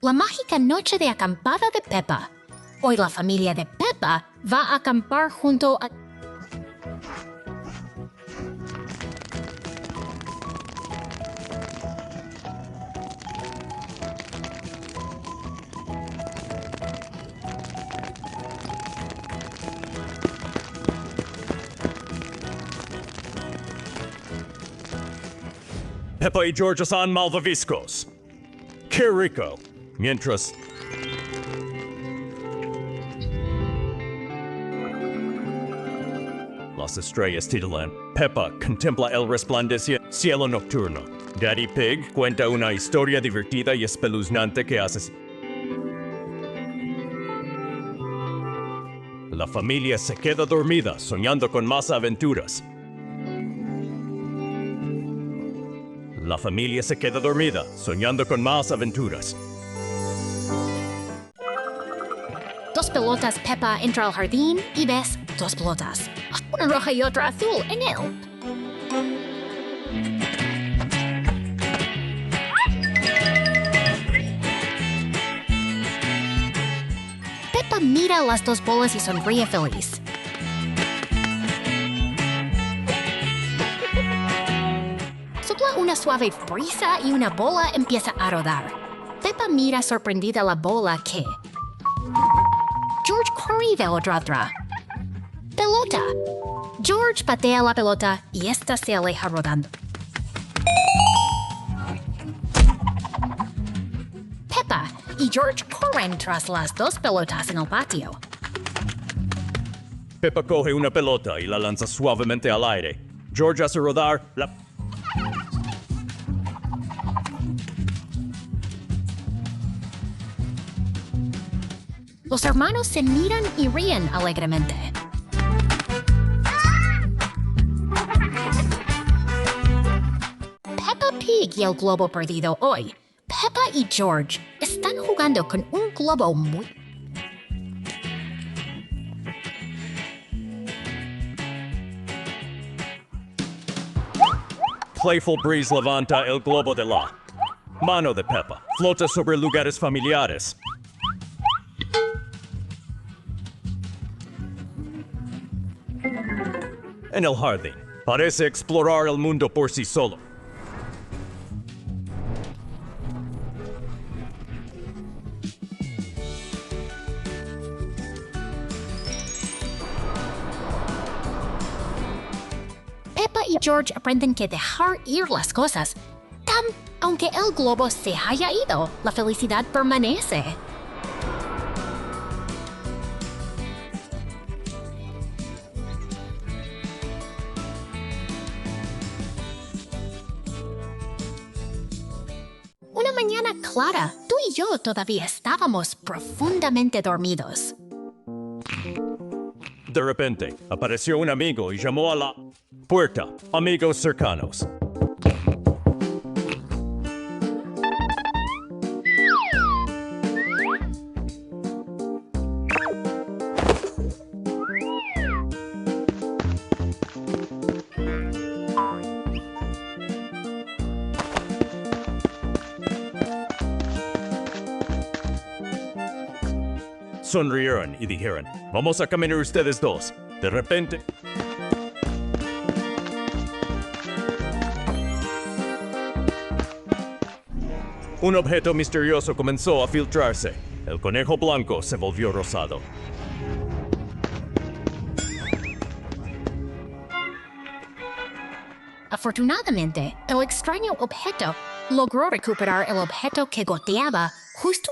La mágica noche de acampada de Peppa. Hoy la familia de Peppa va a acampar junto a... Peppa y George son malvaviscos. ¡Qué rico! Mientras... Las estrellas titilan. Peppa contempla el resplandeciente cielo nocturno. Daddy Pig cuenta una historia divertida y espeluznante que hace... La familia se queda dormida, soñando con más aventuras. La familia se queda dormida, soñando con más aventuras. Dos pelotas. Peppa entra al jardín y ves dos pelotas. Una roja y otra azul en él. Peppa mira las dos bolas y sonríe feliz. Sopla una suave brisa y una bola empieza a rodar. Peppa mira sorprendida la bola que... George corre y ve otra. ¡Pelota! George patea la pelota y esta se aleja rodando. Peppa y George corren tras las dos pelotas en el patio. Peppa coge una pelota y la lanza suavemente al aire. George hace rodar la... Los hermanos se miran y ríen alegremente. Peppa Pig y el globo perdido hoy. Peppa y George están jugando con un globo muy... Playful breeze levanta el globo de la mano de Peppa. Flota sobre lugares familiares. En el jardín, parece explorar el mundo por sí solo. Peppa y George aprenden que dejar ir las cosas. Aunque el globo se haya ido, la felicidad permanece. Una mañana clara, tú y yo todavía estábamos profundamente dormidos. De repente, apareció un amigo y llamó a la puerta. Amigos cercanos. Sonrieron y dijeron, vamos a caminar ustedes dos. De repente... un objeto misterioso comenzó a filtrarse. El conejo blanco se volvió rosado. Afortunadamente, el extraño objeto logró recuperar el objeto que goteaba justo...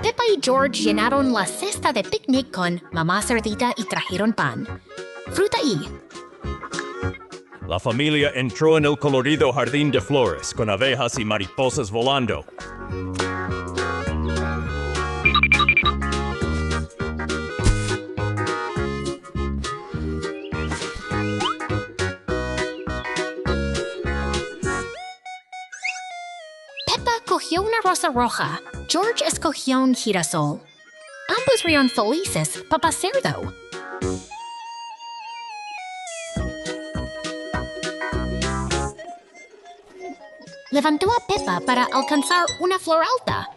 Peppa y George llenaron la cesta de picnic con mamá Cerdita y trajeron pan, fruta y... La familia entró en el colorido jardín de flores, con abejas y mariposas volando. Peppa cogió una rosa roja. George escogió un girasol. Ambos rieron felices, Peppa Cerdo. levantó a Peppa para alcanzar una flor alta.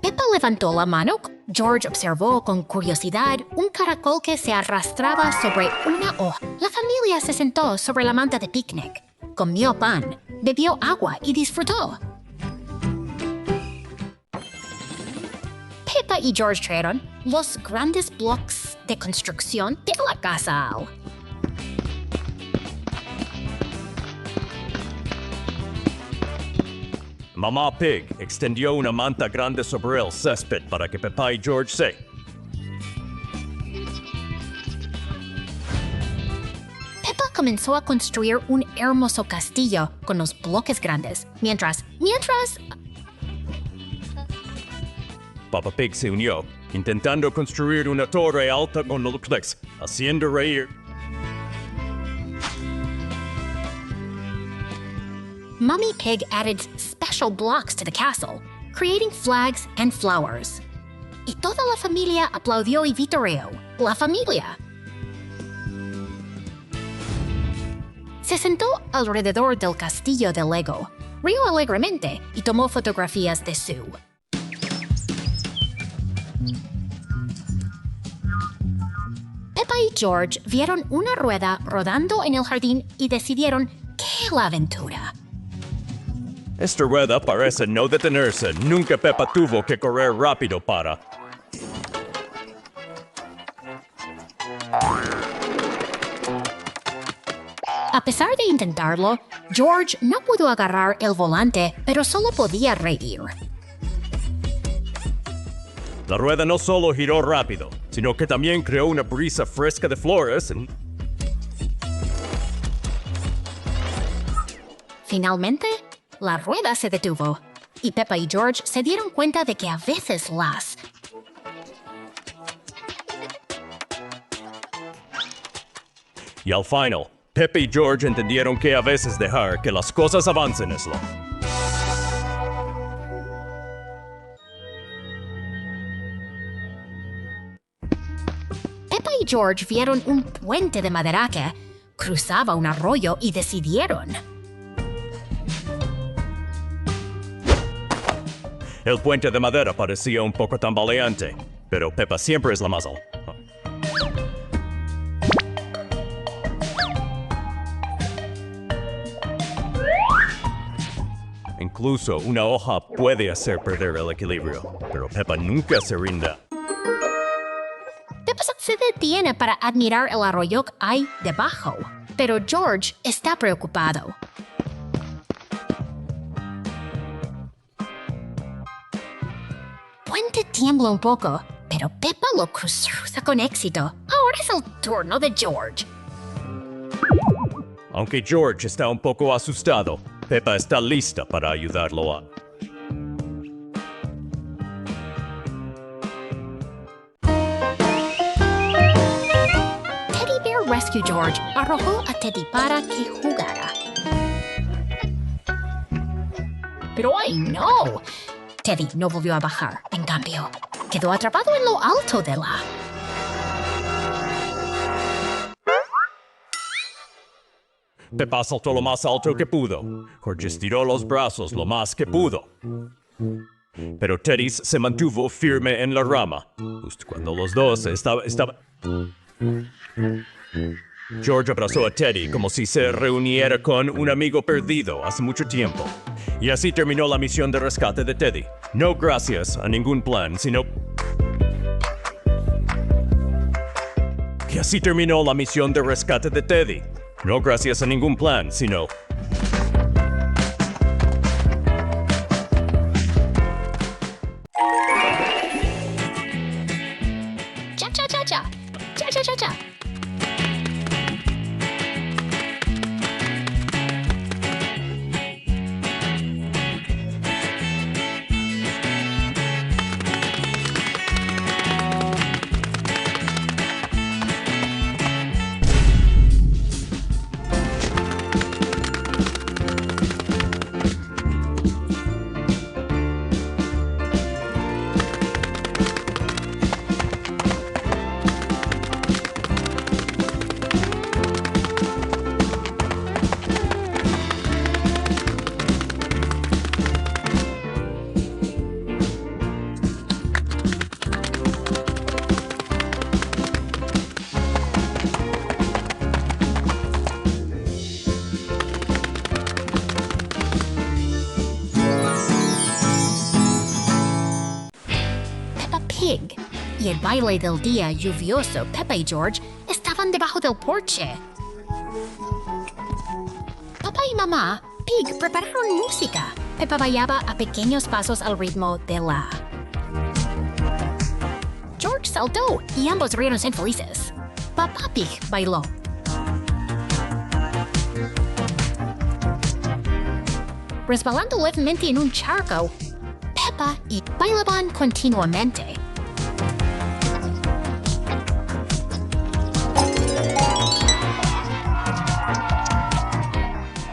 Peppa levantó la mano. George observó con curiosidad un caracol que se arrastraba sobre una hoja. La familia se sentó sobre la manta de picnic, comió pan, bebió agua y disfrutó. Peppa y George trajeron los grandes bloques de construcción de la casa. Mamá Pig extendió una manta grande sobre el césped para que Peppa y George se... Peppa comenzó a construir un hermoso castillo con los bloques grandes, mientras... Peppa Pig se unió, intentando construir una torre alta con los clics, haciendo reír. Mommy Pig added special blocks to the castle, creating flags and flowers. Y toda la familia aplaudió y vitoreó. La familia. Se sentó alrededor del castillo de Lego, rió alegremente y tomó fotografías de Sue. Peppa y George vieron una rueda rodando en el jardín y decidieron que la aventura. Esta rueda parece no detenerse. Nunca Peppa tuvo que correr rápido para... A pesar de intentarlo, George no pudo agarrar el volante, pero solo podía reír. La rueda no solo giró rápido, sino que también creó una brisa fresca de flores. Finalmente, la rueda se detuvo, y Peppa y George se dieron cuenta de que a veces las... Y al final, Peppa y George entendieron que a veces dejar que las cosas avancen es lo... Peppa y George vieron un puente de madera que cruzaba un arroyo y decidieron... El puente de madera parecía un poco tambaleante, pero Peppa siempre es la más alta. Incluso una hoja puede hacer perder el equilibrio, pero Peppa nunca se rinda. Peppa se detiene para admirar el arroyo que hay debajo, pero George está preocupado. Puente tiembla un poco, pero Peppa lo cruza con éxito. Ahora es el turno de George. Aunque George está un poco asustado, Peppa está lista para ayudarlo a... Teddy Bear Rescue George arrojó a Teddy para que jugara. Pero ¡ay, no! Teddy no volvió a bajar. En cambio, quedó atrapado en lo alto de la... Peppa saltó lo más alto que pudo. George estiró los brazos lo más que pudo. Pero Teddy se mantuvo firme en la rama. Justo cuando los dos estaban... George abrazó a Teddy como si se reuniera con un amigo perdido hace mucho tiempo. Y así terminó la misión de rescate de Teddy. No gracias a ningún plan, sino... Y así terminó la misión de rescate de Teddy. No gracias a ningún plan, sino... Cha-cha-cha-cha. Cha-cha-cha-cha. Pig y el baile del día lluvioso, Peppa y George estaban debajo del porche. Papá y mamá, Pig, prepararon música. Peppa bailaba a pequeños pasos al ritmo de la. George saltó y ambos rieron felices. Papá Pig bailó. Resbalando levemente en un charco, Peppa y bailaban continuamente.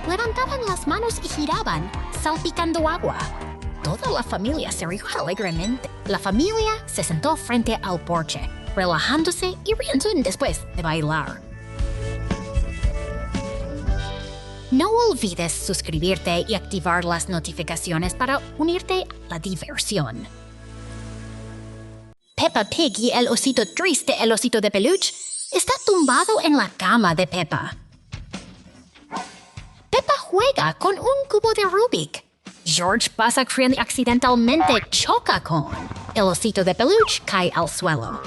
Levantaban las manos y giraban, salpicando agua. Toda la familia se rió alegremente. La familia se sentó frente al porche, relajándose y riendo después de bailar. No olvides suscribirte y activar las notificaciones para unirte a la diversión. Peppa Pig y el osito triste, el osito de peluche, está tumbado en la cama de Peppa. Peppa juega con un cubo de Rubik. George pasa corriendo y accidentalmente choca con. El osito de peluche cae al suelo.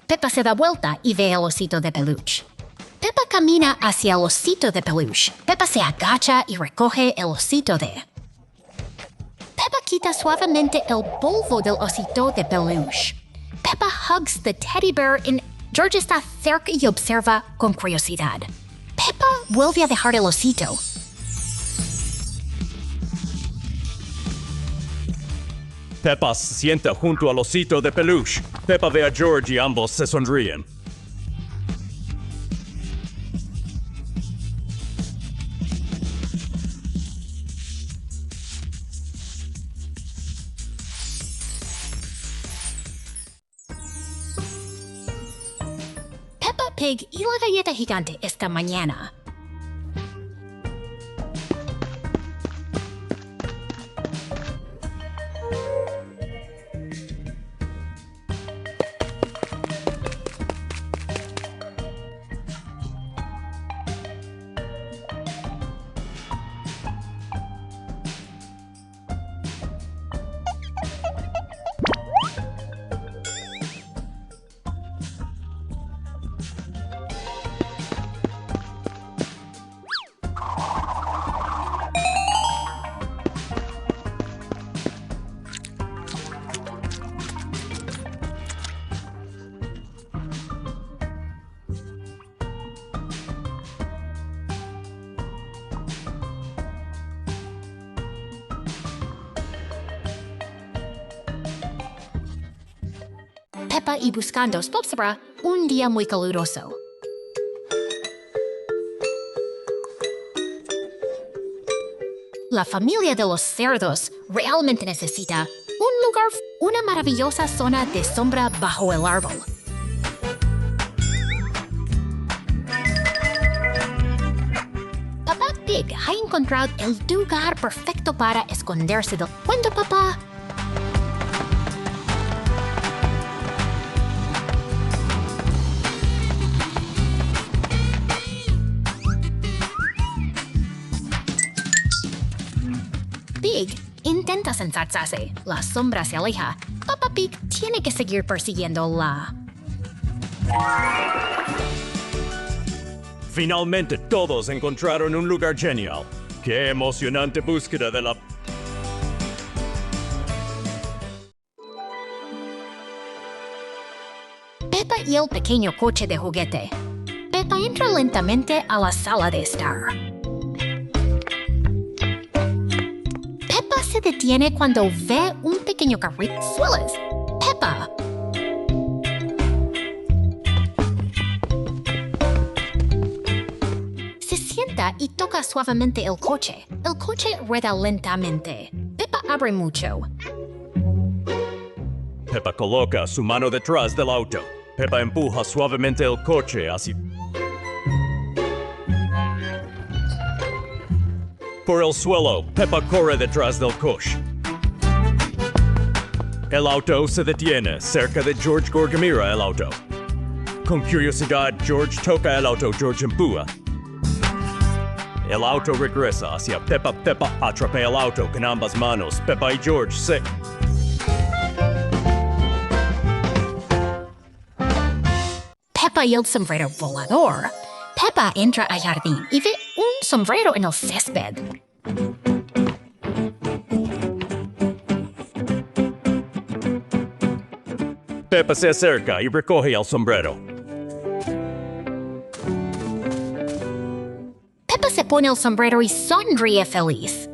Peppa se da vuelta y ve al osito de peluche. Peppa camina hacia el osito de peluche. Peppa se agacha y recoge el osito de. Peppa quita suavemente el polvo del osito de peluche. Peppa hugs the teddy bear and George está cerca y observa con curiosidad. Peppa vuelve a dejar el osito. Peppa se sienta junto al osito de peluche. Peppa ve a George y ambos se sonríen. Peppa Pig y la galleta gigante esta mañana. Peppa y buscando observa un día muy caluroso. La familia de los cerdos realmente necesita un lugar, una maravillosa zona de sombra bajo el árbol. Papá Pig ha encontrado el lugar perfecto para esconderse del cuento, papá. Pig intenta sentarse. La sombra se aleja. Peppa Pig tiene que seguir persiguiéndola. Finalmente todos encontraron un lugar genial. ¡Qué emocionante búsqueda de la... Peppa y el pequeño coche de juguete. Peppa entra lentamente a la sala de estar. Peppa se detiene cuando ve un pequeño carrito. ¡Sueles! ¡Peppa! Se sienta y toca suavemente el coche. El coche rueda lentamente. Peppa abre mucho. Peppa coloca su mano detrás del auto. Peppa empuja suavemente el coche hacia... Por el suelo, Peppa corre detrás del coche. El auto se detiene cerca de George. George mira el auto. Con curiosidad, George toca el auto. George empuja. El auto regresa hacia Peppa. Peppa atrapa el auto con ambas manos. Peppa y George se... Peppa y el sombrero volador. Peppa entra al jardín y ve un sombrero en el césped. Peppa se acerca y recoge el sombrero. Peppa se pone el sombrero y sonríe feliz.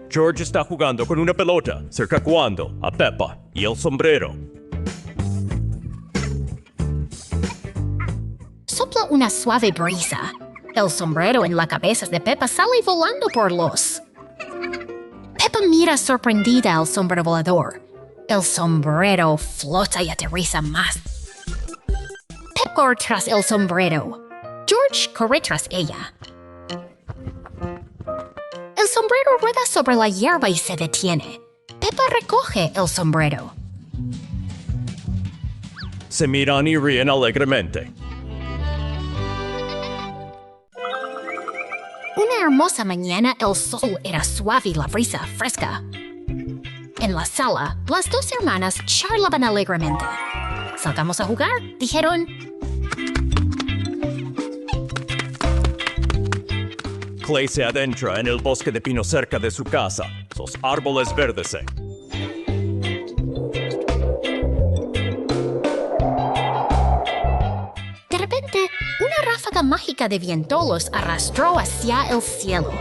George está jugando con una pelota, cercacuando a Peppa y el sombrero. Sopla una suave brisa. El sombrero en la cabeza de Peppa sale volando por los. Peppa mira sorprendida al sombrero volador. El sombrero flota y aterriza más. Peppa corre tras el sombrero. George corre tras ella. El sombrero rueda sobre la hierba y se detiene. Peppa recoge el sombrero. Se miran y ríen alegremente. Una hermosa mañana el sol era suave y la brisa fresca. En la sala, las dos hermanas charlaban alegremente. «Salgamos a jugar», dijeron. Clay se adentra en el bosque de pino cerca de su casa. Los árboles verdes. De repente, una ráfaga mágica de viento los arrastró hacia el cielo.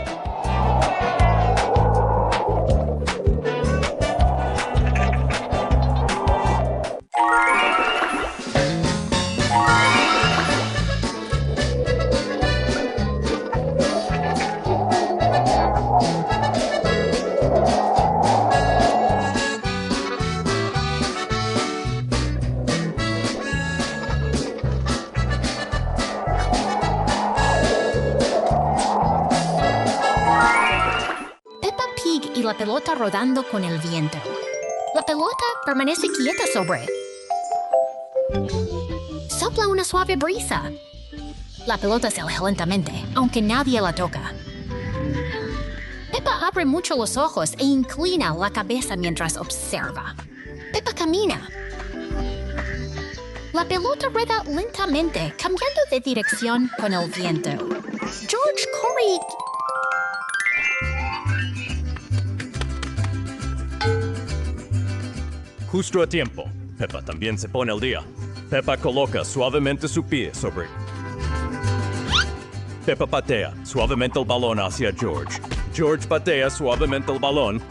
Y la pelota rodando con el viento. La pelota permanece quieta sobre. Sopla una suave brisa. La pelota se aleja lentamente, aunque nadie la toca. Peppa abre mucho los ojos e inclina la cabeza mientras observa. Peppa camina. La pelota rueda lentamente, cambiando de dirección con el viento. George corre. Justo a tiempo. Peppa también se pone al día. Peppa coloca suavemente su pie sobre. Peppa patea suavemente el balón hacia George. George patea suavemente el balón.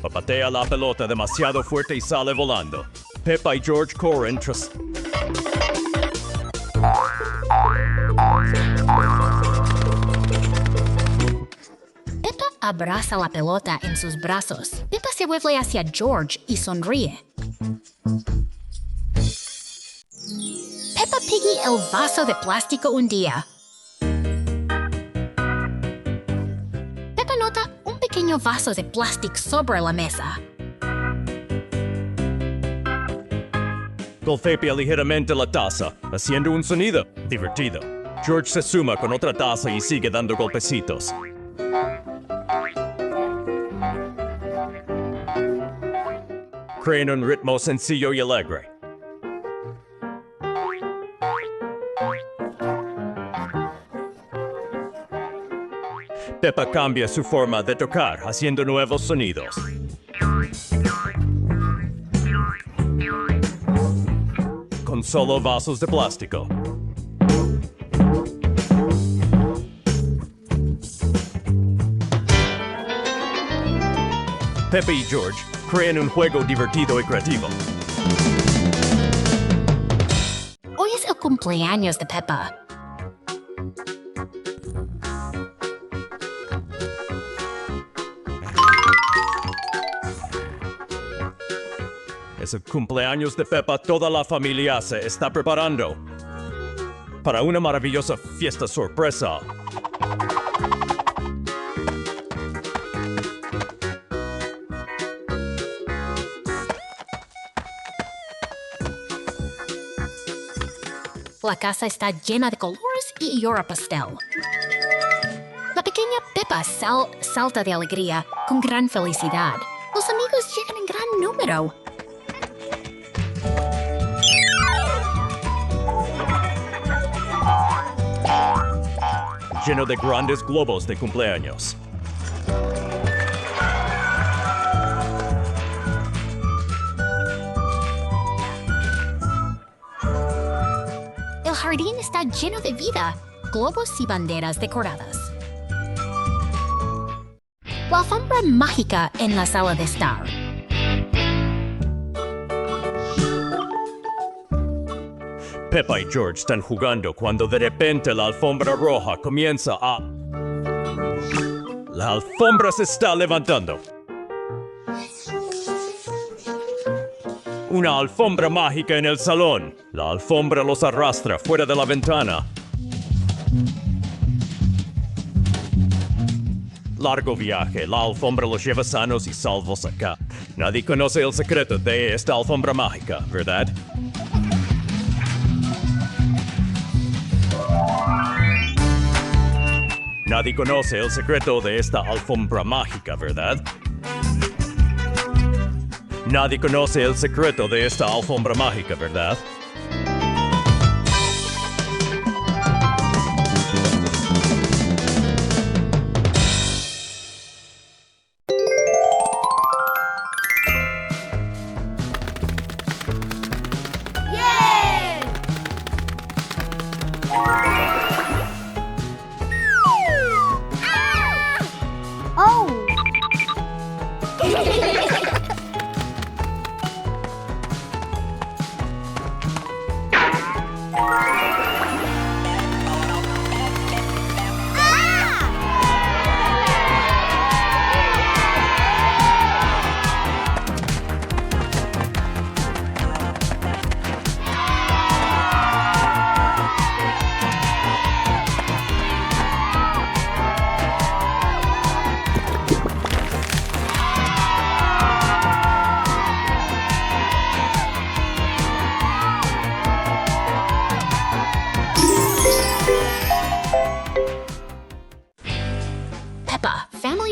Peppa patea la pelota demasiado fuerte y sale volando. Peppa y George corren tras. Peppa abraza la pelota en sus brazos. Peppa se vuelve hacia George y sonríe. Peppa Piggy el vaso de plástico un día. Peppa nota un pequeño vaso de plástico sobre la mesa. Golpea ligeramente la taza, haciendo un sonido divertido. George se suma con otra taza y sigue dando golpecitos. Crean un ritmo sencillo y alegre. Peppa cambia su forma de tocar, haciendo nuevos sonidos. Con solo vasos de plástico. Peppa y George crean un juego divertido y creativo. Hoy es el cumpleaños de Peppa. Es el cumpleaños de Peppa. Toda la familia se está preparando para una maravillosa fiesta sorpresa. La casa está llena de colores y llora pastel. La pequeña Peppa salta de alegría con gran felicidad. Los amigos llegan en gran número. lleno de grandes globos de cumpleaños. El jardín está lleno de vida, globos y banderas decoradas. La alfombra mágica en la sala de estar. Peppa y George están jugando cuando de repente la alfombra roja comienza a... La alfombra se está levantando. Una alfombra mágica en el salón. La alfombra los arrastra fuera de la ventana. Largo viaje, la alfombra los lleva sanos y salvos acá. Nadie conoce el secreto de esta alfombra mágica, ¿verdad? Nadie conoce el secreto de esta alfombra mágica, ¿verdad? Nadie conoce el secreto de esta alfombra mágica, ¿verdad?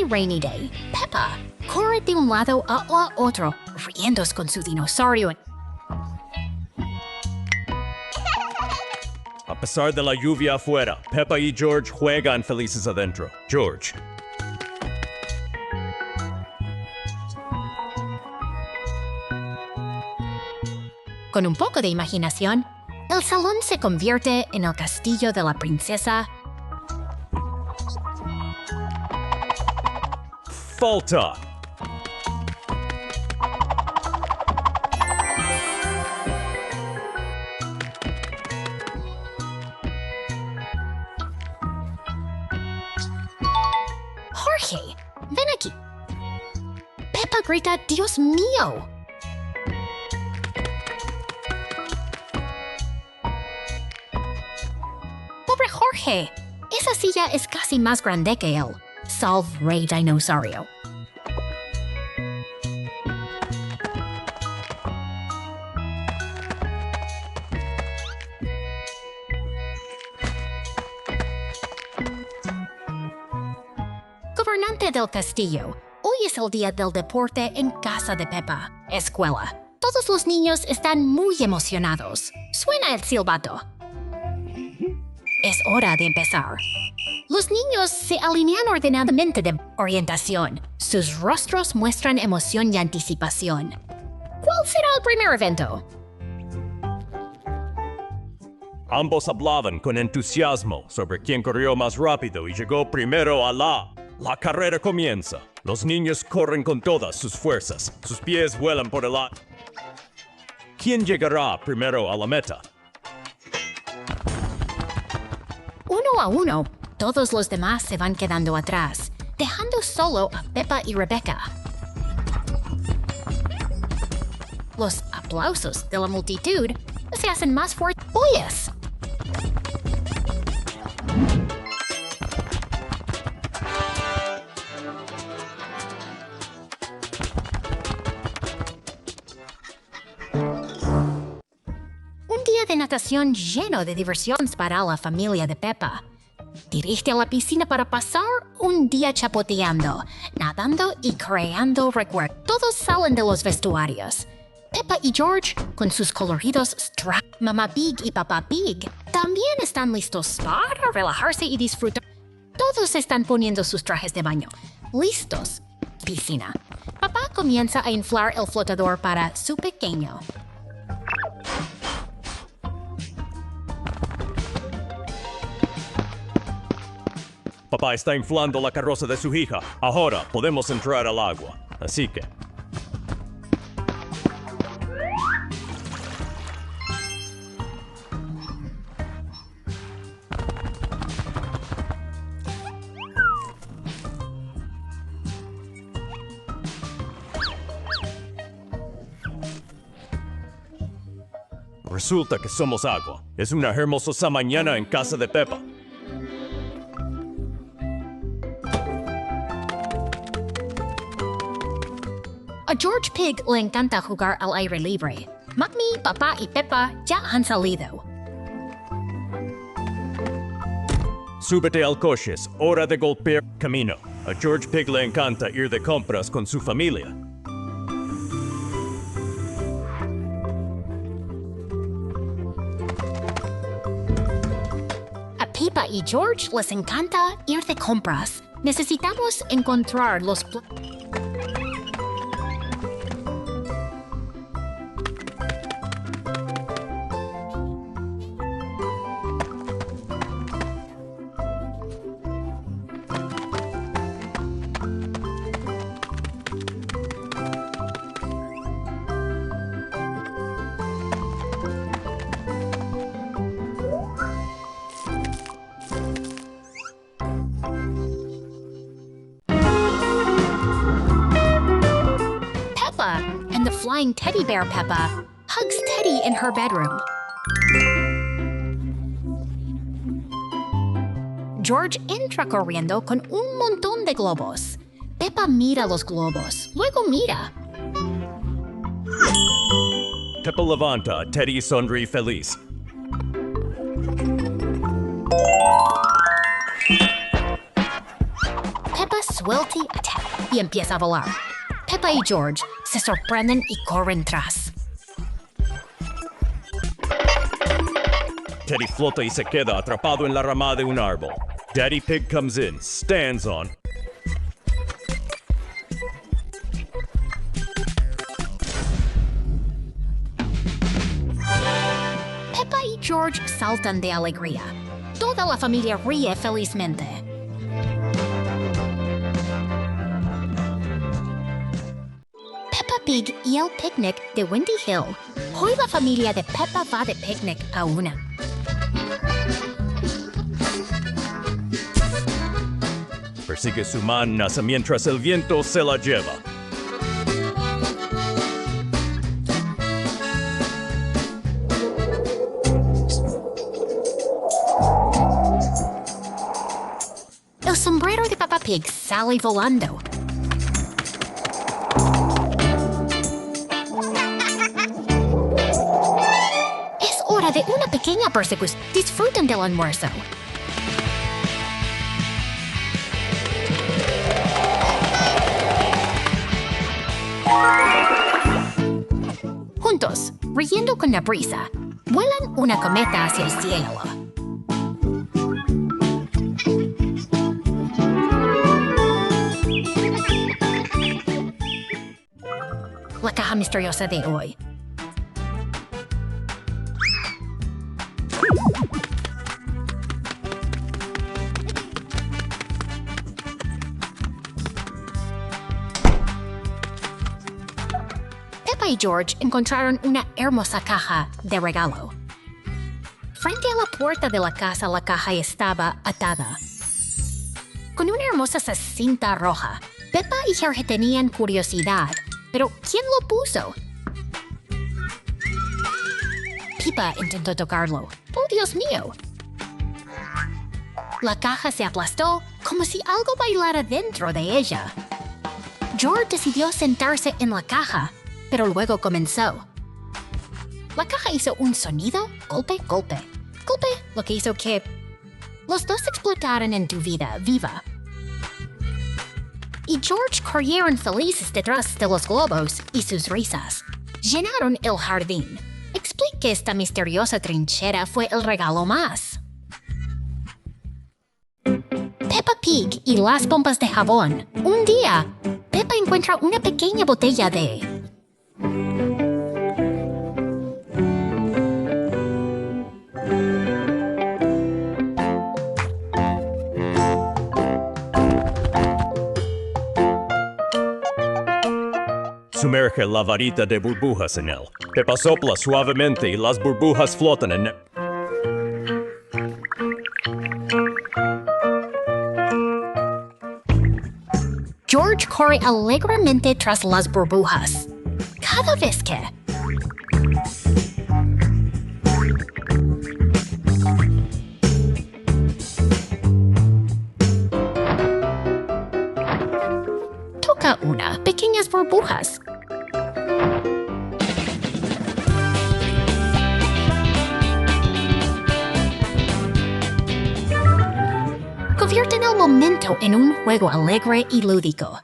Rainy day. Peppa corre de un lado a otro, riéndose con su dinosaurio. A pesar de la lluvia afuera, Peppa y George juegan felices adentro. George. Con un poco de imaginación, el salón se convierte en el castillo de la princesa. Falta. Jorge, ven aquí. Peppa grita, ¡Dios mío! Pobre Jorge, esa silla es casi más grande que él. Salve, Rey Dinosaurio. Gobernante del castillo, hoy es el día del deporte en casa de Peppa. Escuela. Todos los niños están muy emocionados. Suena el silbato. Es hora de empezar. Los niños se alinean ordenadamente de orientación. Sus rostros muestran emoción y anticipación. ¿Cuál será el primer evento? Ambos hablaban con entusiasmo sobre quién corrió más rápido y llegó primero a la... La carrera comienza. Los niños corren con todas sus fuerzas. Sus pies vuelan por el aire. ¿Quién llegará primero a la meta? Uno a uno, todos los demás se van quedando atrás, dejando solo a Peppa y Rebecca. Los aplausos de la multitud se hacen más fuertes. ¡Oyes! Un día de natación lleno de diversiones para la familia de Peppa. Dirige a la piscina para pasar un día chapoteando, nadando y creando recuerdos. Todos salen de los vestuarios. Peppa y George, con sus coloridos straps, Mamá Pig y Papá Pig, también están listos para relajarse y disfrutar. Todos están poniendo sus trajes de baño. ¡Listos! Piscina. Papá comienza a inflar el flotador para su pequeño. Papá está inflando la carroza de su hija. Ahora podemos entrar al agua. Así que... Resulta que somos agua. Es una hermosa mañana en casa de Peppa. A George Pig le encanta jugar al aire libre. Mami, papá y Peppa ya han salido. Súbete al coche, es hora de golpear camino. A George Pig le encanta ir de compras con su familia. A Peppa y George les encanta ir de compras. Necesitamos encontrar los and the flying teddy bear Peppa hugs Teddy in her bedroom. George entra corriendo con un montón de globos. Peppa mira los globos, luego mira. Peppa levanta, Teddy sonríe feliz. Peppa suelta a Teddy y empieza a volar. Peppa y George se sorprenden y corren tras. Teddy flota y se queda atrapado en la rama de un árbol. Daddy Pig comes in, stands on. Peppa y George saltan de alegría. Toda la familia ríe felizmente. Peppa Pig y el picnic de Windy Hill. Hoy la familia de Peppa va de picnic a una. Persigue su manasa mientras el viento se la lleva. El sombrero de Peppa Pig sale volando. Es hora de una pequeña persecución. Disfruten del almuerzo. Juntos, riendo con la brisa, vuelan una cometa hacia el cielo. La caja misteriosa de hoy. Peppa y George encontraron una hermosa caja de regalo. Frente a la puerta de la caja estaba atada. Con una hermosa cinta roja, Peppa y George tenían curiosidad. ¿Pero quién lo puso? Peppa intentó tocarlo. ¡Oh, Dios mío! La caja se aplastó como si algo bailara dentro de ella. George decidió sentarse en la caja, pero luego comenzó. La caja hizo un sonido, golpe, golpe, golpe, lo que hizo que los dos explotaran en tu vida viva. Y George corrieron felices detrás de los globos y sus risas. Llenaron el jardín. Explique esta misteriosa trinchera fue el regalo más. Peppa Pig y las bombas de jabón. Un día, Peppa encuentra una pequeña botella de... Sumerge la varita de burbujas en él. Peppa sopla suavemente y las burbujas flotan en él. George corre alegremente tras las burbujas. Cada vez que... toca una, pequeñas burbujas. Convierten el momento en un juego alegre y lúdico.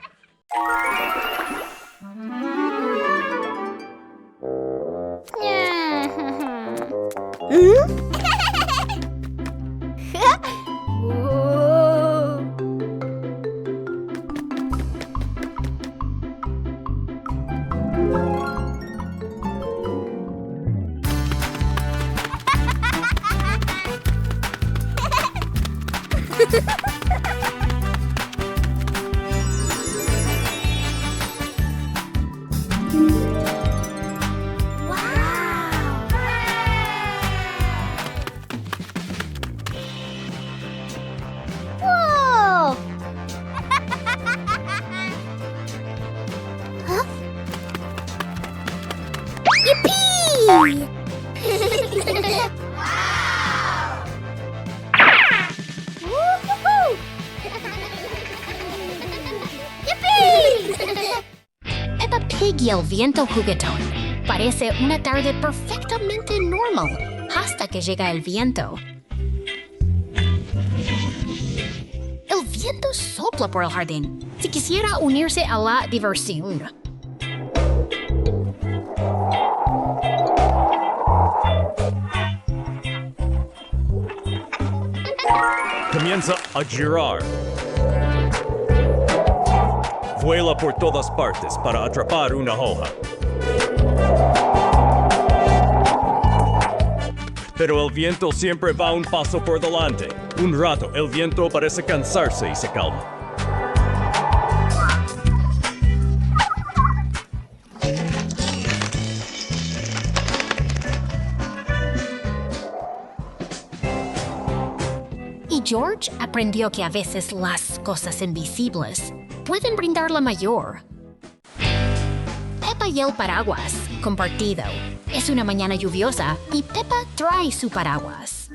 Peppa Pig y el viento juguetón. Parece una tarde perfectamente normal hasta que llega el viento. El viento sopla por el jardín. Si quisiera unirse a la diversión. Comienza a girar. Vuela por todas partes para atrapar una hoja. Pero el viento siempre va un paso por delante. Un rato, el viento parece cansarse y se calma. Y George aprendió que a veces las cosas invisibles pueden brindar la mayor. Peppa y el paraguas, compartido. Es una mañana lluviosa y Peppa trae su paraguas.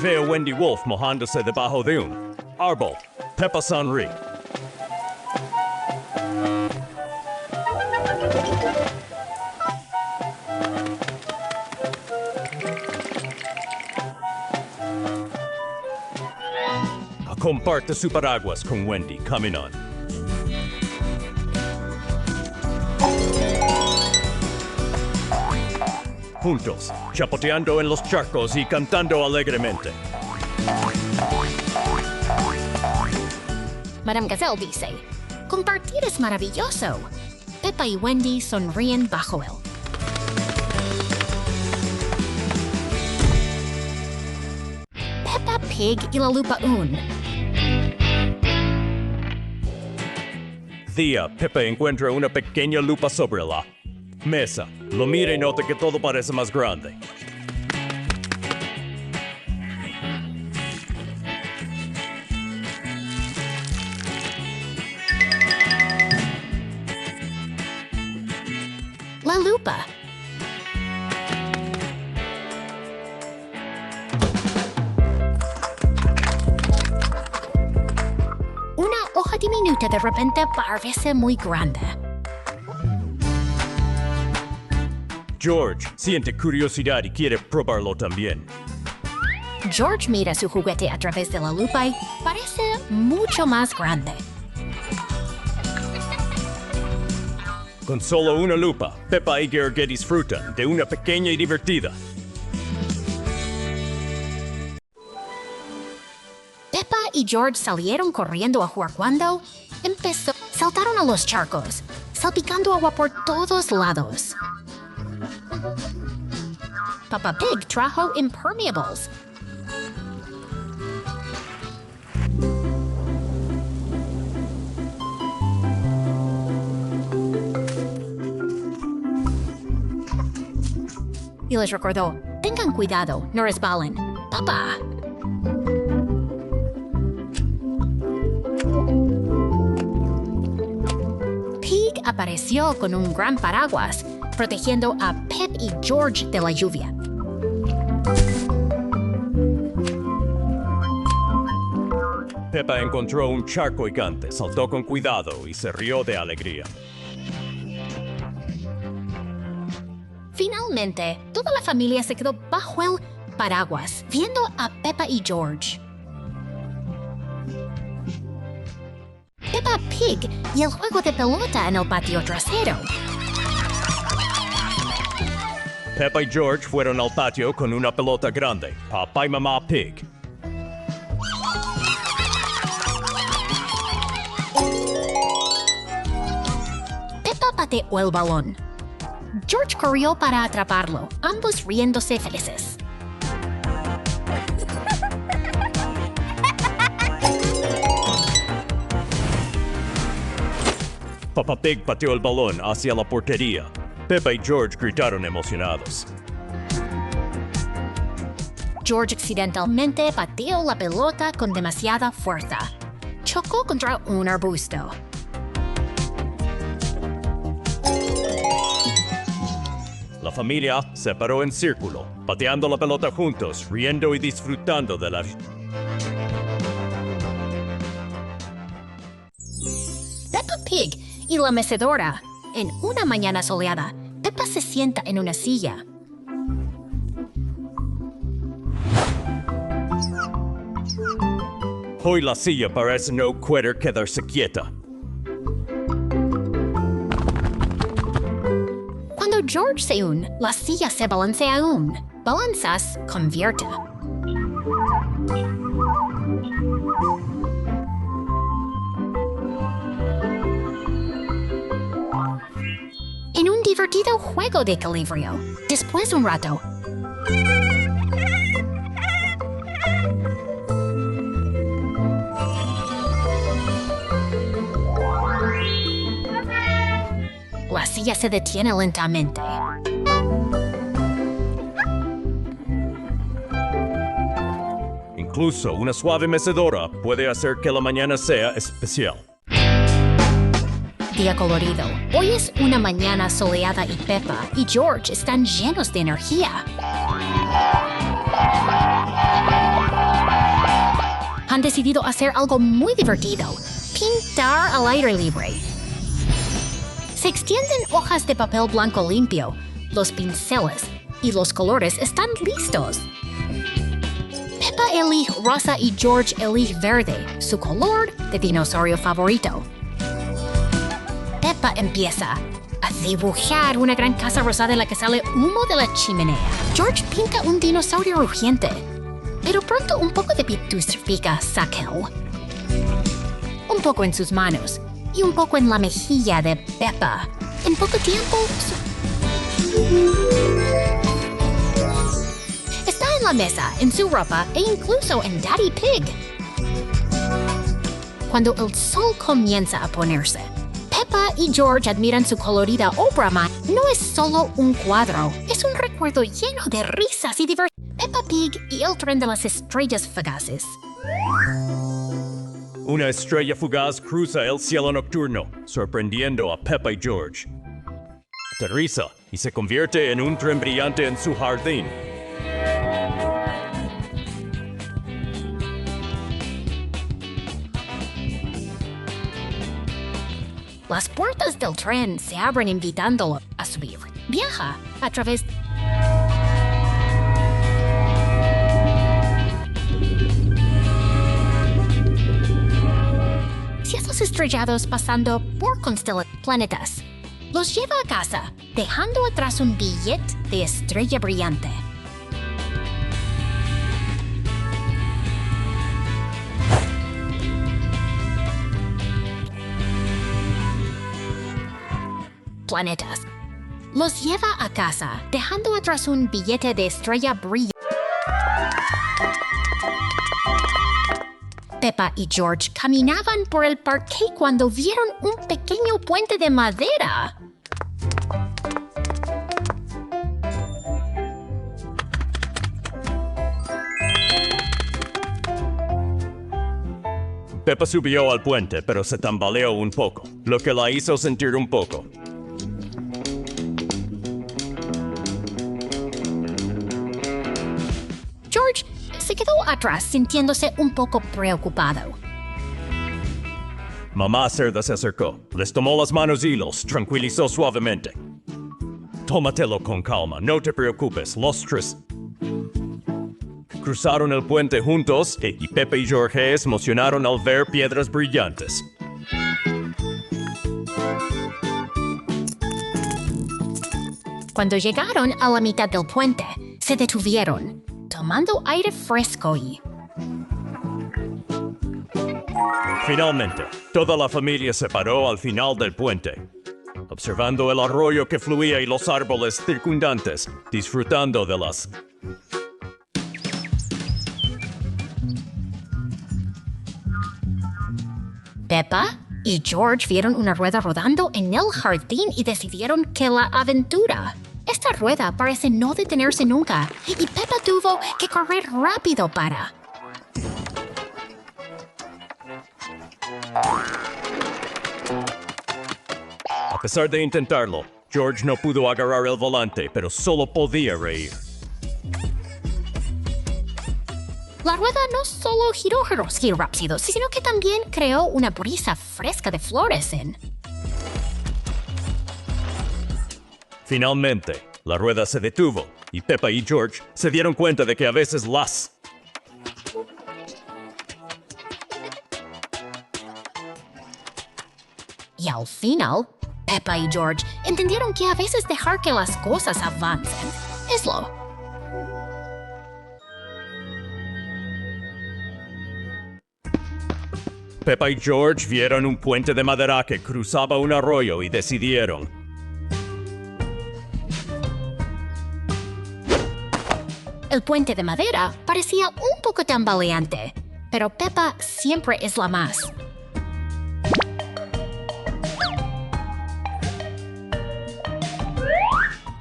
Veo Wendy Wolf mojándose debajo de un árbol. Peppa sonríe. Comparte su paraguas con Wendy caminando. Juntos, chapoteando en los charcos y cantando alegremente. Madame Gazelle dice, compartir es maravilloso. Peppa y Wendy sonríen bajo él. Peppa Pig y la lupa un. Día, Peppa encuentra una pequeña lupa sobre la mesa. Lo mira y nota que todo parece más grande. La lupa. Una hoja diminuta de repente parece muy grande. George siente curiosidad y quiere probarlo también. George mira su juguete a través de la lupa y parece mucho más grande. Con solo una lupa, Peppa y George disfrutan de una pequeña y divertida. Peppa y George salieron corriendo a jugar cuando empezó. Saltaron a los charcos, salpicando agua por todos lados. Peppa Pig trajo impermeables. Y les recordó, tengan cuidado, no resbalen. ¡Papá! Pig apareció con un gran paraguas, protegiendo a Pep y George de la lluvia. Peppa encontró un charco gigante, saltó con cuidado y se rió de alegría. Finalmente, toda la familia se quedó bajo el paraguas, viendo a Peppa y George. Peppa Pig y el juego de pelota en el patio trasero. Peppa y George fueron al patio con una pelota grande. Papá y mamá Pig. Peppa pateó el balón. George corrió para atraparlo, ambos riéndose felices. Peppa Pig pateó el balón hacia la portería. Peppa y George gritaron emocionados. George accidentalmente pateó la pelota con demasiada fuerza. Chocó contra un arbusto. La familia se paró en círculo, pateando la pelota juntos, riendo y disfrutando de la... Peppa Pig y la mecedora. En una mañana soleada, Peppa se sienta en una silla. Hoy la silla parece no querer quedarse quieta. Cuando George se une, la silla se balancea aún. Balanzas convierte. En un divertido juego de equilibrio. Después de un rato, la silla se detiene lentamente. Incluso una suave mecedora puede hacer que la mañana sea especial. Día colorido. Hoy es una mañana soleada y Peppa y George están llenos de energía. Han decidido hacer algo muy divertido. Pintar al aire libre. Se extienden hojas de papel blanco limpio. Los pinceles y los colores están listos. Peppa elige rosa y George elige verde, su color de dinosaurio favorito. Peppa empieza a dibujar una gran casa rosada en la que sale humo de la chimenea. George pinta un dinosaurio rugiente, pero pronto un poco de pintura pica Sakel. Un poco en sus manos y un poco en la mejilla de Peppa. En poco tiempo... Está en la mesa, en su ropa e incluso en Daddy Pig. Cuando el sol comienza a ponerse, Peppa y George admiran su colorida obra maestra. No es solo un cuadro, es un recuerdo lleno de risas y diversión. Peppa Pig y el tren de las estrellas fugaces. Una estrella fugaz cruza el cielo nocturno, sorprendiendo a Peppa y George. Aterriza y se convierte en un tren brillante en su jardín. Las puertas del tren se abren invitándolo a subir. Viaja a través... cielos estrellados pasando por constelaciones planetas. los lleva a casa, dejando atrás un billete de estrella brillante. Planetas. Los lleva a casa, dejando atrás un billete de estrella brillante. Peppa y George caminaban por el parque cuando vieron un pequeño puente de madera. Peppa subió al puente, pero se tambaleó un poco, lo que la hizo sentir un poco. George se quedó atrás sintiéndose un poco preocupado. Mamá Cerda se acercó, les tomó las manos y los tranquilizó suavemente. Tómatelo con calma, no te preocupes, los tres. Cruzaron el puente juntos y Peppa y George se emocionaron al ver piedras brillantes. Cuando llegaron a la mitad del puente, se detuvieron, tomando aire fresco y... Finalmente, toda la familia se paró al final del puente, observando el arroyo que fluía y los árboles circundantes, disfrutando de las... Peppa y George vieron una rueda rodando en el jardín y decidieron que la aventura. Esta rueda parece no detenerse nunca, y Peppa tuvo que correr rápido para... A pesar de intentarlo, George no pudo agarrar el volante, pero solo podía reír. La rueda no solo giró rápido, sino que también creó una brisa fresca de flores en... Finalmente, la rueda se detuvo y Peppa y George se dieron cuenta de que a veces las... Y al final, Peppa y George entendieron que a veces dejar que las cosas avancen es lo... Peppa y George vieron un puente de madera que cruzaba un arroyo y decidieron... El puente de madera parecía un poco tambaleante, pero Peppa siempre es la más.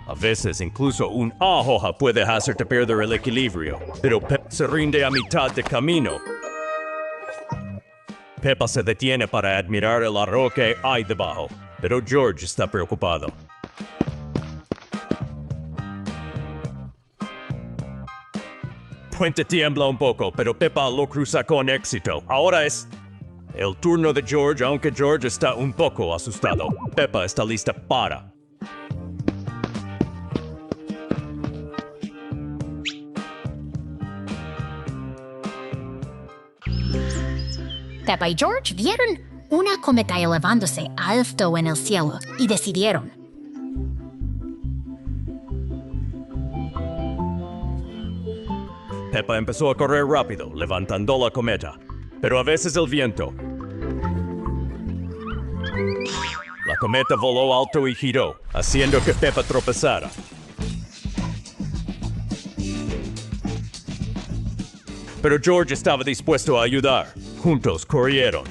A veces incluso un hoja puede hacerte perder el equilibrio, pero Peppa se rinde a mitad de camino. Peppa se detiene para admirar el arroyo que hay debajo, pero George está preocupado. Puente tiembla un poco, pero Peppa lo cruza con éxito. Ahora es el turno de George, aunque George está un poco asustado. Peppa está lista para... Peppa y George vieron una cometa elevándose alto en el cielo y decidieron. Peppa empezó a correr rápido, levantando la cometa, pero a veces el viento. La cometa voló alto y giró, haciendo que Peppa tropezara. Pero George estaba dispuesto a ayudar. Juntos corrieron.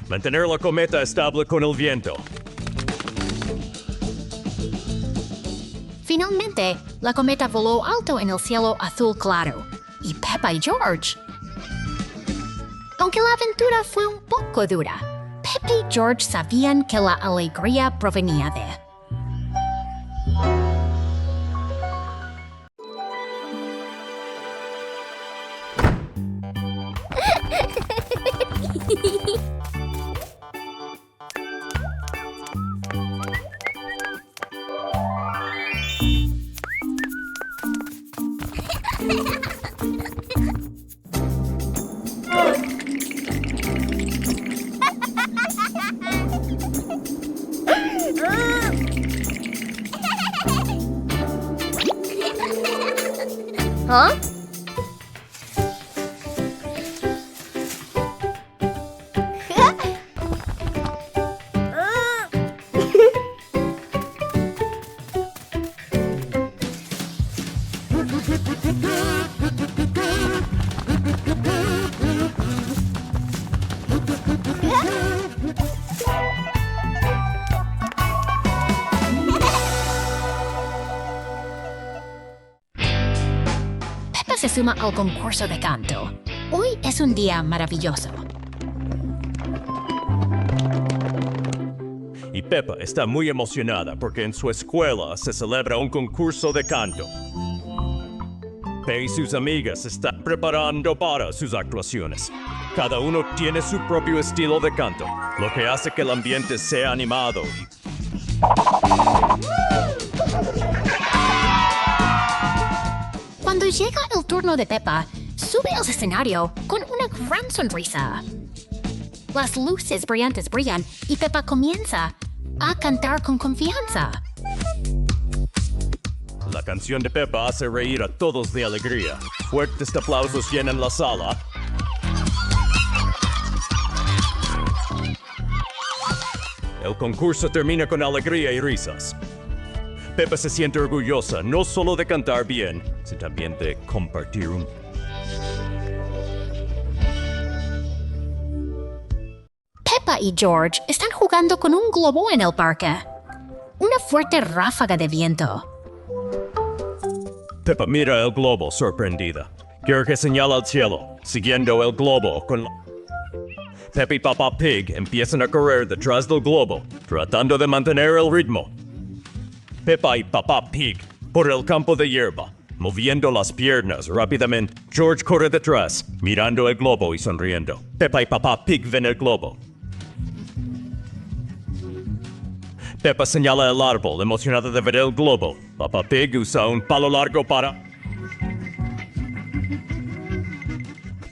Mantener la cometa estable con el viento. Finalmente, la cometa voló alto en el cielo azul claro, y Peppa y George. Aunque la aventura fue un poco dura, Peppa y George sabían que la alegría provenía de... ¿Ah? Peppa se suma al concurso de canto. Hoy es un día maravilloso. Y Peppa está muy emocionada porque en su escuela se celebra un concurso de canto. Peppa y sus amigas están preparando para sus actuaciones. Cada uno tiene su propio estilo de canto, lo que hace que el ambiente sea animado. Cuando llega el turno de Peppa, sube al escenario con una gran sonrisa. Las luces brillantes brillan y Peppa comienza a cantar con confianza. La canción de Peppa hace reír a todos de alegría. Fuertes aplausos llenan la sala. El concurso termina con alegría y risas. Peppa se siente orgullosa no solo de cantar bien, sino también de compartir un... Peppa y George están jugando con un globo en el parque. Una fuerte ráfaga de viento. Peppa mira el globo sorprendida. George señala al cielo, siguiendo el globo con... Peppa y Papá Pig empiezan a correr detrás del globo, tratando de mantener el ritmo. Peppa y Papá Pig por el campo de hierba, moviendo las piernas rápidamente. George corre detrás, mirando el globo y sonriendo. Peppa y Papá Pig ven el globo. Peppa señala el árbol, emocionada de ver el globo. Papá Pig usa un palo largo para...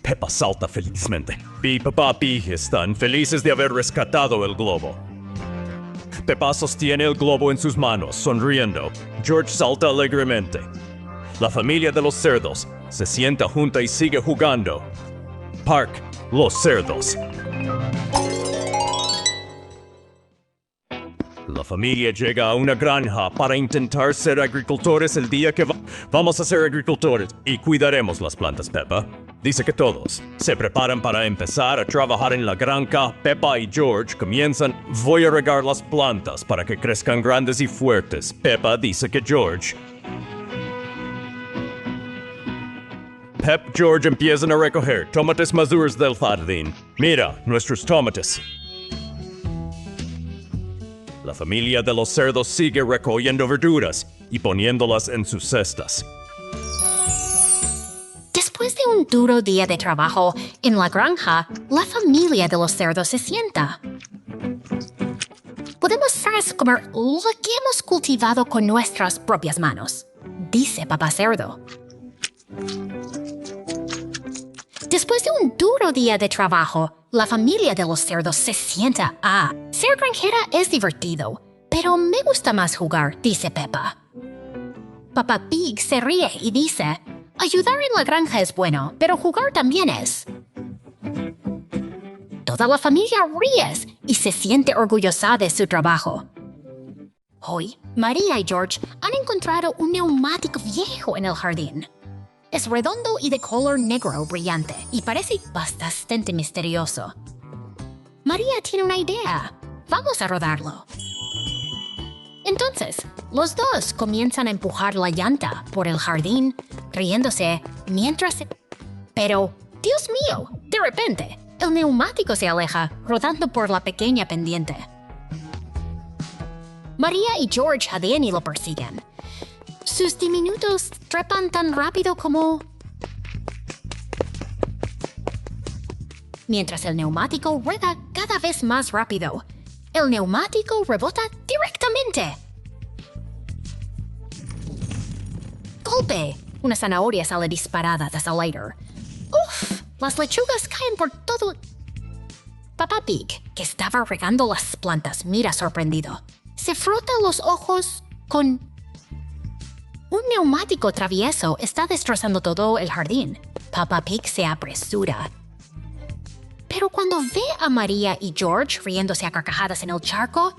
Peppa salta felizmente. Y Papá Pig están felices de haber rescatado el globo. Peppa sostiene el globo en sus manos, sonriendo. George salta alegremente. La familia de los cerdos se sienta junta y sigue jugando. Park Los Cerdos. La familia llega a una granja para intentar ser agricultores el día que vamos a ser agricultores y cuidaremos las plantas, Peppa. Dice que todos se preparan para empezar a trabajar en la granja. Peppa y George comienzan. Voy a regar las plantas para que crezcan grandes y fuertes. Peppa dice que George. George empiezan a recoger tomates maduros del jardín. Mira, nuestros tomates. La familia de los cerdos sigue recogiendo verduras y poniéndolas en sus cestas. Después de un duro día de trabajo en la granja, la familia de los cerdos se sienta. Podemos comer lo que hemos cultivado con nuestras propias manos, dice Papá Cerdo. Después de un duro día de trabajo, la familia de los cerdos se sienta. Ser granjera es divertido, pero me gusta más jugar, dice Peppa. Papá Pig se ríe y dice, ayudar en la granja es bueno, pero jugar también es. Toda la familia ríe y se siente orgullosa de su trabajo. Hoy, María y George han encontrado un neumático viejo en el jardín. Es redondo y de color negro brillante y parece bastante misterioso. María tiene una idea. Vamos a rodarlo. Entonces, los dos comienzan a empujar la llanta por el jardín, riéndose mientras... Pero, Dios mío, de repente, el neumático se aleja, rodando por la pequeña pendiente. María y George jadean y lo persiguen. Sus diminutos trepan tan rápido como... Mientras el neumático rueda cada vez más rápido, el neumático rebota directamente. ¡Golpe! Una zanahoria sale disparada desde el aire. ¡Uf! Las lechugas caen por todo... Papá Pig, que estaba regando las plantas, mira sorprendido. Se frota los ojos con... Un neumático travieso está destrozando todo el jardín. Peppa Pig se apresura. Pero cuando ve a María y George riéndose a carcajadas en el charco,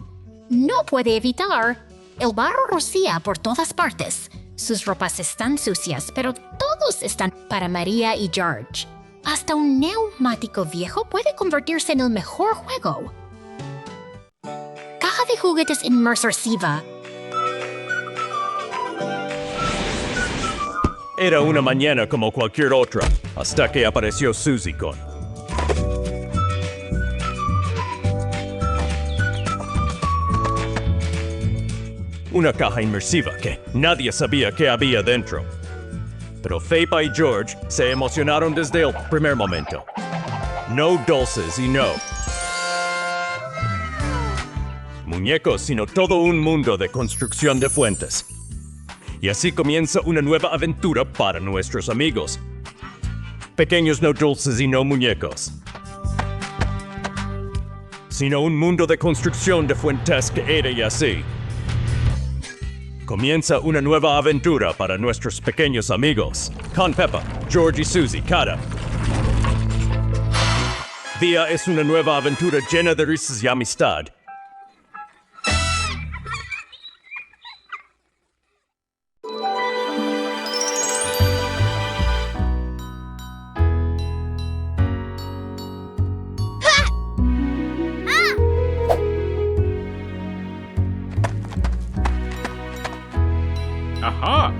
no puede evitar. El barro rocía por todas partes. Sus ropas están sucias, pero todos están para María y George. Hasta un neumático viejo puede convertirse en el mejor juego. Caja de juguetes inmersiva. Era una mañana como cualquier otra, hasta que apareció Susie con... una caja inmersiva que nadie sabía que había dentro. Pero Peppa y George se emocionaron desde el primer momento. No dulces y no muñecos, sino todo un mundo de construcción de fuentes. Y así comienza una nueva aventura para nuestros amigos. Pequeños no dulces y no muñecos, sino un mundo de construcción de fuentes que era y así. Comienza una nueva aventura para nuestros pequeños amigos. Con Peppa, George y Susie cada día es una nueva aventura llena de risas y amistad. Ajá.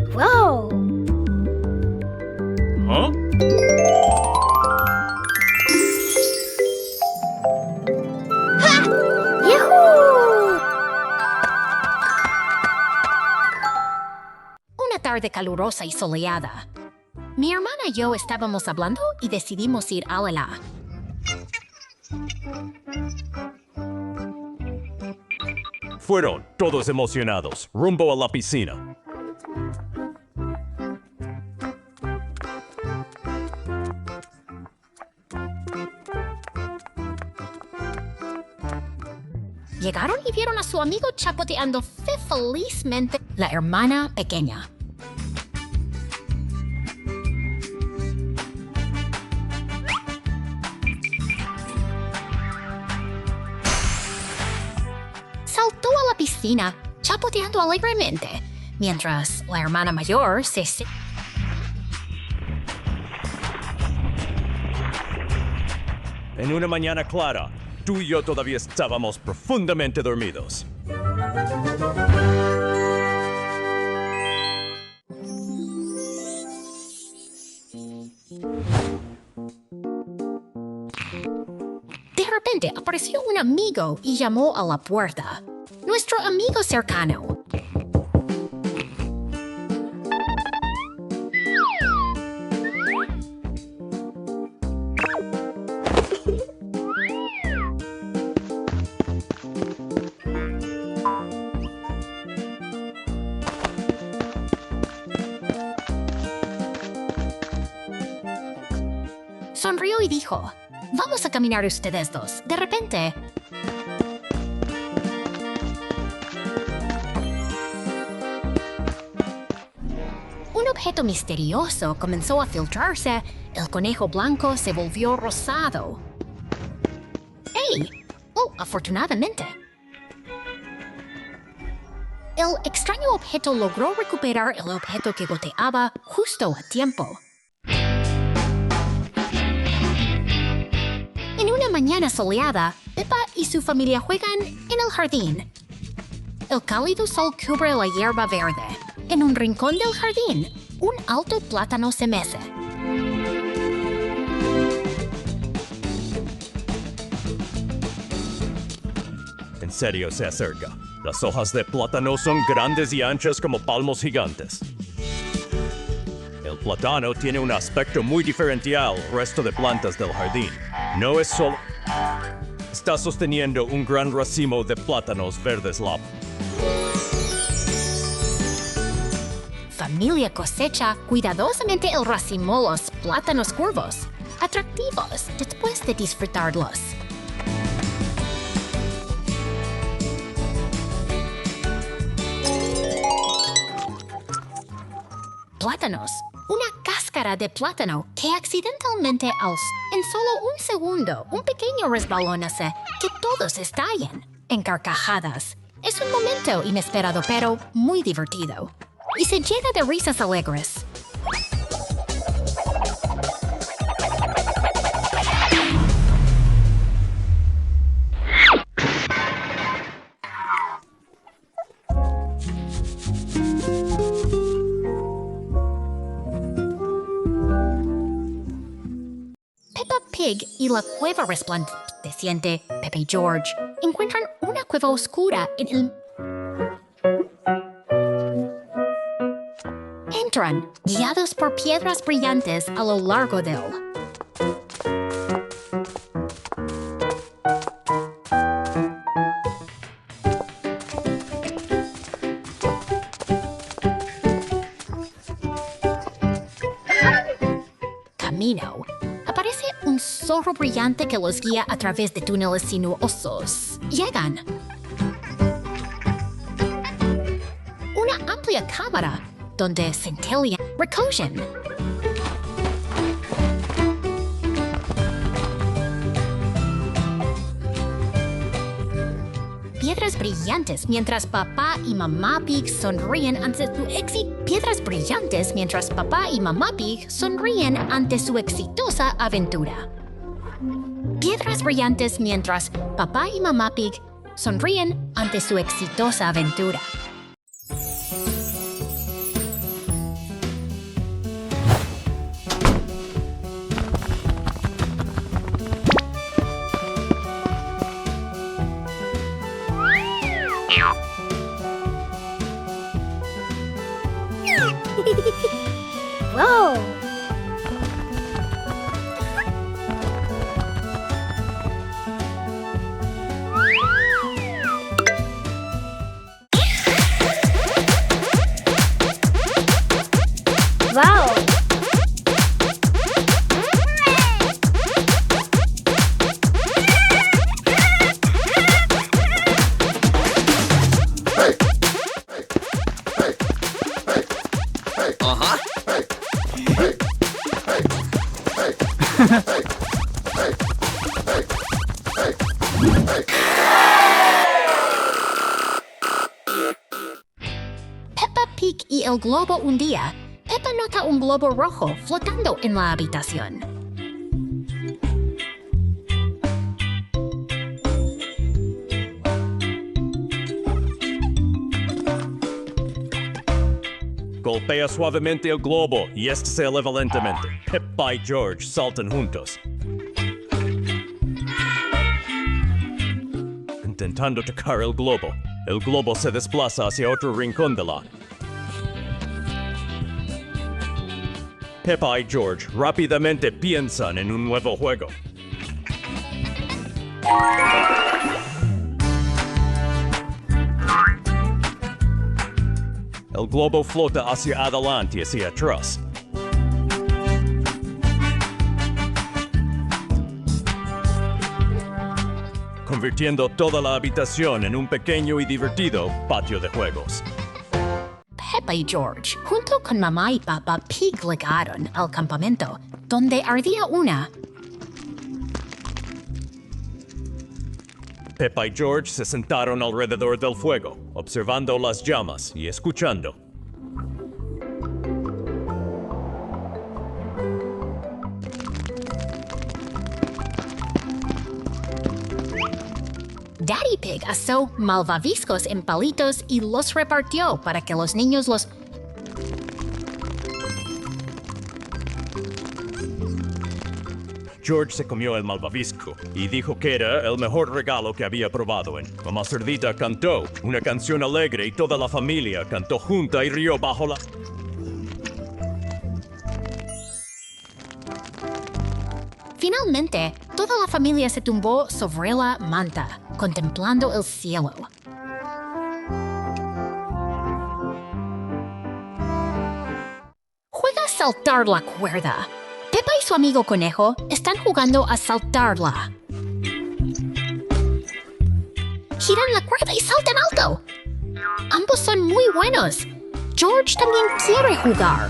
Wow! ¿Ah? ¡Yujú! Una tarde calurosa y soleada. Mi hermana y yo estábamos hablando y decidimos ir a la. Fueron todos emocionados, rumbo a la piscina. Llegaron y vieron a su amigo chapoteando felizmente la hermana pequeña. Saltó a la piscina, chapoteando alegremente, mientras la hermana mayor se... En una mañana clara, tú y yo todavía estábamos profundamente dormidos. De repente apareció un amigo y llamó a la puerta. Nuestro amigo cercano. Sonrió y dijo, vamos a caminar ustedes dos. De repente... un objeto misterioso comenzó a filtrarse. El conejo blanco se volvió rosado. ¡Hey! Oh, afortunadamente. El extraño objeto logró recuperar el objeto que goteaba justo a tiempo. En una mañana soleada, Peppa y su familia juegan en el jardín. El cálido sol cubre la hierba verde. En un rincón del jardín, un alto plátano se mece. En serio se acerca. Las hojas de plátano son grandes y anchas como palmos gigantes. El plátano tiene un aspecto muy diferente al resto de plantas del jardín. No es solo... Está sosteniendo un gran racimo de plátanos verdes lap. Familia cosecha cuidadosamente el racimo los plátanos curvos, atractivos después de disfrutarlos. Plátanos. Una cáscara de plátano que accidentalmente en solo un segundo un pequeño resbalón hace que todos estallen en carcajadas. Es un momento inesperado pero muy divertido. Y se llena de risas alegres. Peppa Pig y la cueva resplandeciente, Peppa y George, encuentran una cueva oscura en el... Entran, guiados por piedras brillantes a lo largo del... camino. Aparece un zorro brillante que los guía a través de túneles sinuosos. Llegan. Una amplia cámara donde centellean, recogen. Piedras brillantes mientras papá y mamá Pig sonríen ante su Piedras brillantes mientras papá y mamá Pig sonríen ante su exitosa aventura. Piedras brillantes mientras papá y mamá Pig sonríen ante su exitosa aventura. Whoa! Wow! Peppa Pig y el globo un día. Peppa nota un globo rojo flotando en la habitación. Golpea suavemente el globo y este se eleva lentamente. Peppa y George saltan juntos. Intentando tocar el globo se desplaza hacia otro rincón de la... Peppa y George rápidamente piensan en un nuevo juego. El globo flota hacia adelante y hacia atrás. Convirtiendo toda la habitación en un pequeño y divertido patio de juegos. Peppa y George, junto con mamá y papá Pig, llegaron al campamento, donde ardía una... Peppa y George se sentaron alrededor del fuego, observando las llamas y escuchando. Daddy Pig asó malvaviscos en palitos y los repartió para que los niños los... George se comió el malvavisco y dijo que era el mejor regalo que había probado. Mamá Cerdita cantó una canción alegre y toda la familia cantó junta y rió bajo la... Finalmente, toda la familia se tumbó sobre la manta, contemplando el cielo. Juega a saltar la cuerda. Peppa y su amigo conejo están jugando a saltarla. Giran la cuerda y saltan alto. Ambos son muy buenos. George también quiere jugar.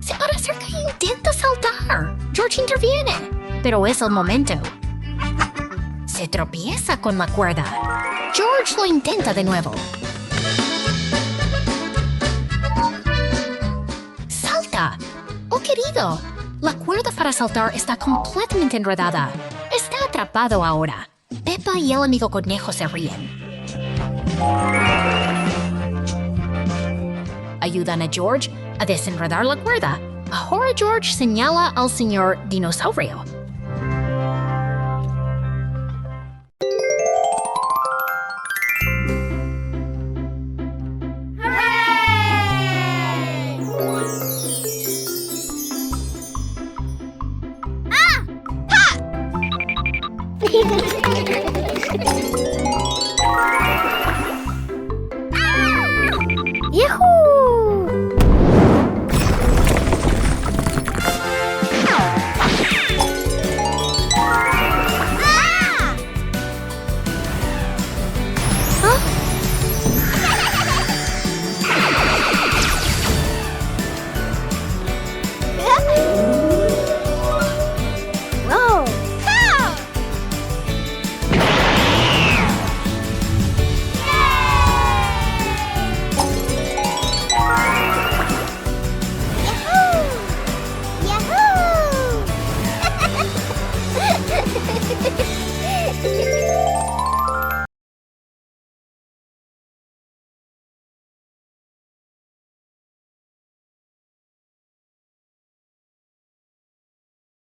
Se para cerca e intenta saltar. George interviene, pero es el momento. Se tropieza con la cuerda. George lo intenta de nuevo. ¡Salta! ¡Oh, querido! La cuerda para saltar está completamente enredada. Está atrapado ahora. Peppa y el amigo conejo se ríen. Ayudan a George a desenredar la cuerda. Ahora George señala al señor dinosaurio.